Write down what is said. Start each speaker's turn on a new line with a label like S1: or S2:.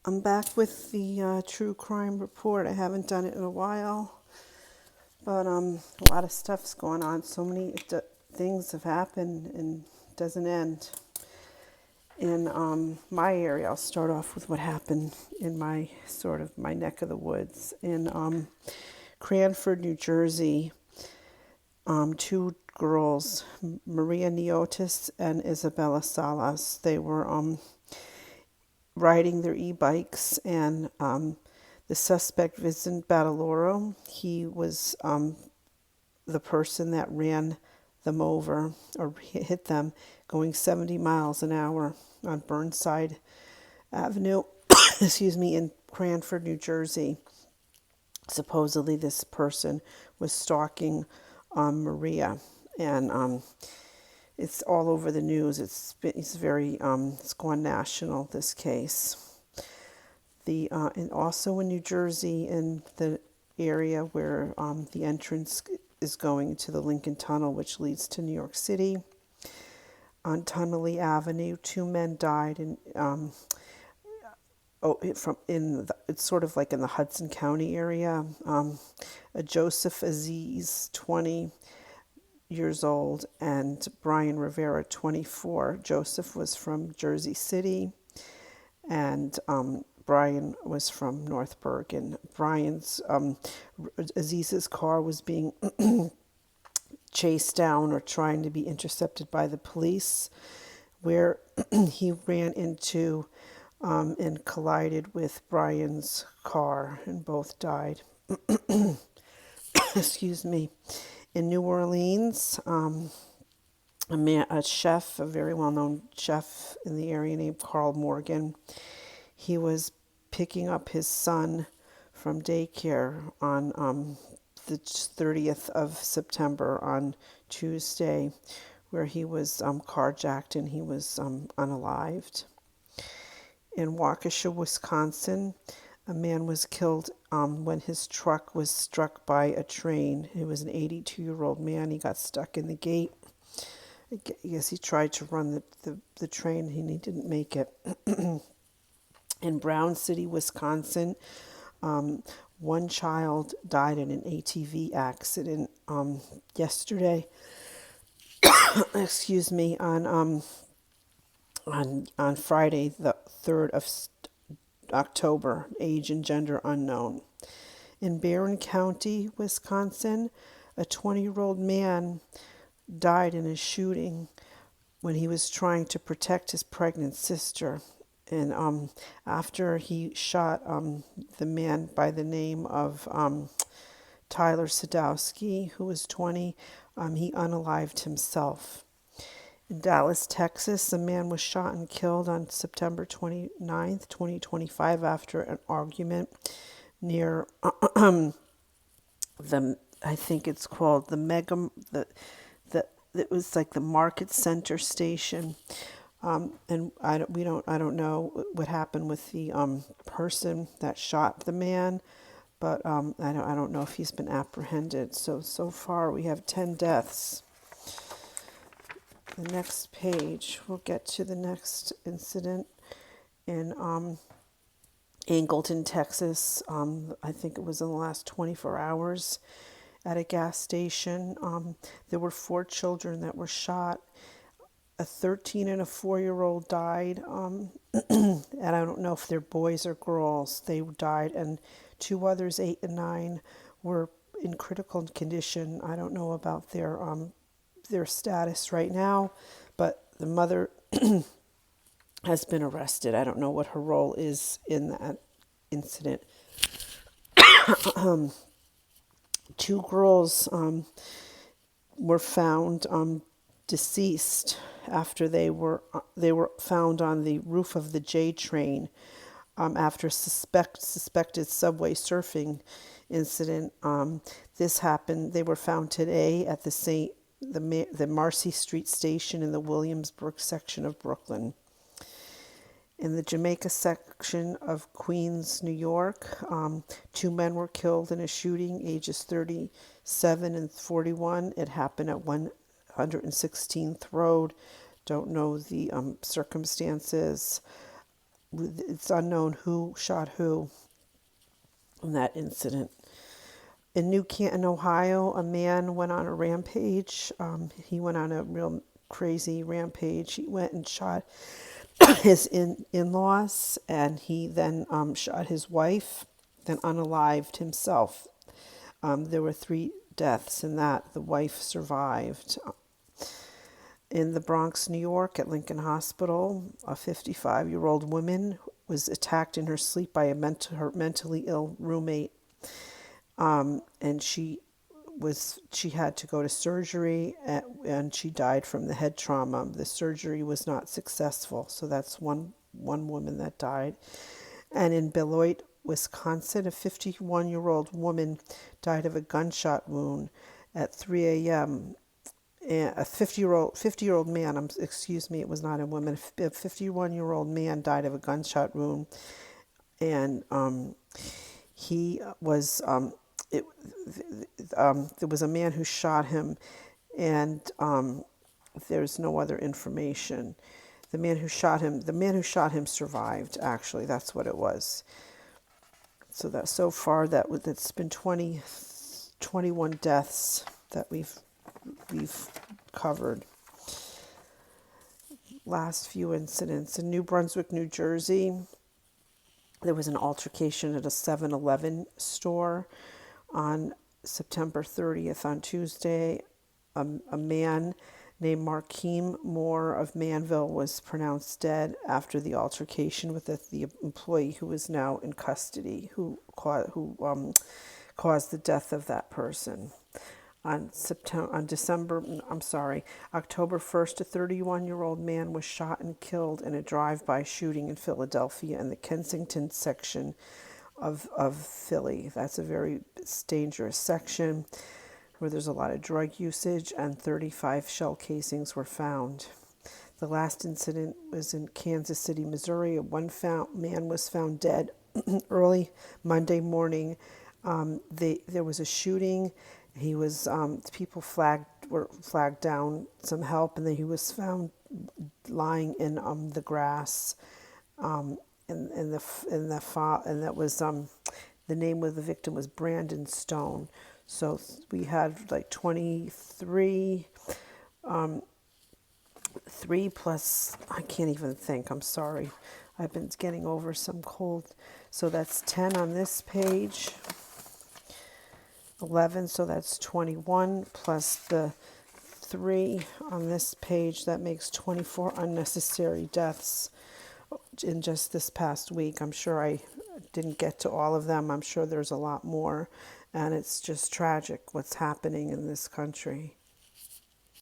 S1: I'm back with the true crime report. I haven't done it in a while, but a lot of stuff's going on. So many things have happened and it doesn't end. In my area, I'll start off with what happened in my my neck of the woods in Cranford, New Jersey. Two girls, Maria Neotis and Isabella Salas. They were riding their e-bikes, and the suspect, Vincent Bataloro, he was the person that ran them over or hit them going 70 miles an hour on Burnside Avenue, excuse me, in Cranford, New Jersey. Supposedly, this person was stalking Maria, and it's all over the news. It's gone national, this case. And also in New Jersey, in the area where the entrance is going to the Lincoln Tunnel, which leads to New York City, on Tunnelly Avenue, two men died it's sort of like in the Hudson County area. A Joseph Aziz, 20 years old, and Brian Rivera, 24. Joseph was from Jersey City, and Brian was from North Bergen. Aziz's car was being chased down or trying to be intercepted by the police, where he ran into and collided with Brian's car, and both died. Excuse me. In New Orleans, a chef, a very well-known chef in the area named Carl Morgan, he was picking up his son from daycare on the 30th of September, on Tuesday, where he was carjacked and he was unalived. In Waukesha, Wisconsin, a man was killed when his truck was struck by a train. He was an 82-year-old man. He got stuck in the gate. I guess he tried to run the train and he didn't make it. In Brown City, Wisconsin, one child died in an ATV accident yesterday. Excuse me, on Friday, the 3rd of October, age and gender unknown. In Barron County, Wisconsin, a 20-year-old man died in a shooting when he was trying to protect his pregnant sister. And after he shot the man by the name of Tyler Sadowski, who was 20, he unalived himself. In Dallas, Texas, a man was shot and killed on September 29th, 2025, after an argument near I think it's called it was like the Market Center station. And I don't know what happened with the person that shot the man, but I don't know if he's been apprehended. So far we have 10 deaths. The next page, we'll get to the next incident in Angleton, Texas. I think it was in the last 24 hours at a gas station. There were 4 children that were shot. A 13 and a 4-year-old died, and I don't know if they're boys or girls. They died, and 2 others, 8 and 9, were in critical condition. I don't know about their status right now, but the mother has been arrested. I don't know what her role is in that incident. 2 girls were found deceased after they were found on the roof of the J train after suspected subway surfing incident. This happened. They were found today at the Marcy Street station in the Williamsburg section of Brooklyn. In the Jamaica section of Queens, New York, 2 men were killed in a shooting, ages 37 and 41. It happened at 116th Road. Don't know the circumstances. It's unknown who shot who in that incident. In New Canton, Ohio, a man went on a rampage. He went on a real crazy rampage. He went and shot his in-laws, and he then shot his wife, then unalived himself. There were 3 deaths in that. The wife survived. In the Bronx, New York, at Lincoln Hospital, a 55-year-old woman was attacked in her sleep by her mentally ill roommate, and she had to go to surgery, and she died from the head trauma. The surgery was not successful, so that's one woman that died. And in Beloit, Wisconsin, a 51-year-old woman died of a gunshot wound at 3 a.m. And a 50-year-old man, excuse me, it was not a woman. A 51-year-old man died of a gunshot wound, and he was it, there was a man who shot him, and there's no other information. The man who shot him survived. Actually, that's what it was. So that so far that's been 21 deaths that we've covered. Last few incidents in New Brunswick, New Jersey. There was an altercation at a 7-Eleven store on September 30th, on Tuesday. A man named Markeem Moore of Manville was pronounced dead after the altercation with the employee who is now in custody, who caused the death of that person. October 1st, a 31-year-old man was shot and killed in a drive-by shooting in Philadelphia in the Kensington section of Philly. That's a very dangerous section where there's a lot of drug usage, and 35 shell casings were found. The last incident was in Kansas City, Missouri. One man was found dead early Monday morning. There was a shooting. He was people were flagged down some help, and then he was found lying in the grass. And that was the name of the victim was Brandon Stone. So we had like 23, 3 plus, I can't even think, I'm sorry. I've been getting over some cold. So that's 10 on this page, 11, so that's 21, plus the 3 on this page, that makes 24 unnecessary deaths in just this past week. I'm sure I didn't get to all of them. I'm sure there's a lot more, and it's just tragic what's happening in this country.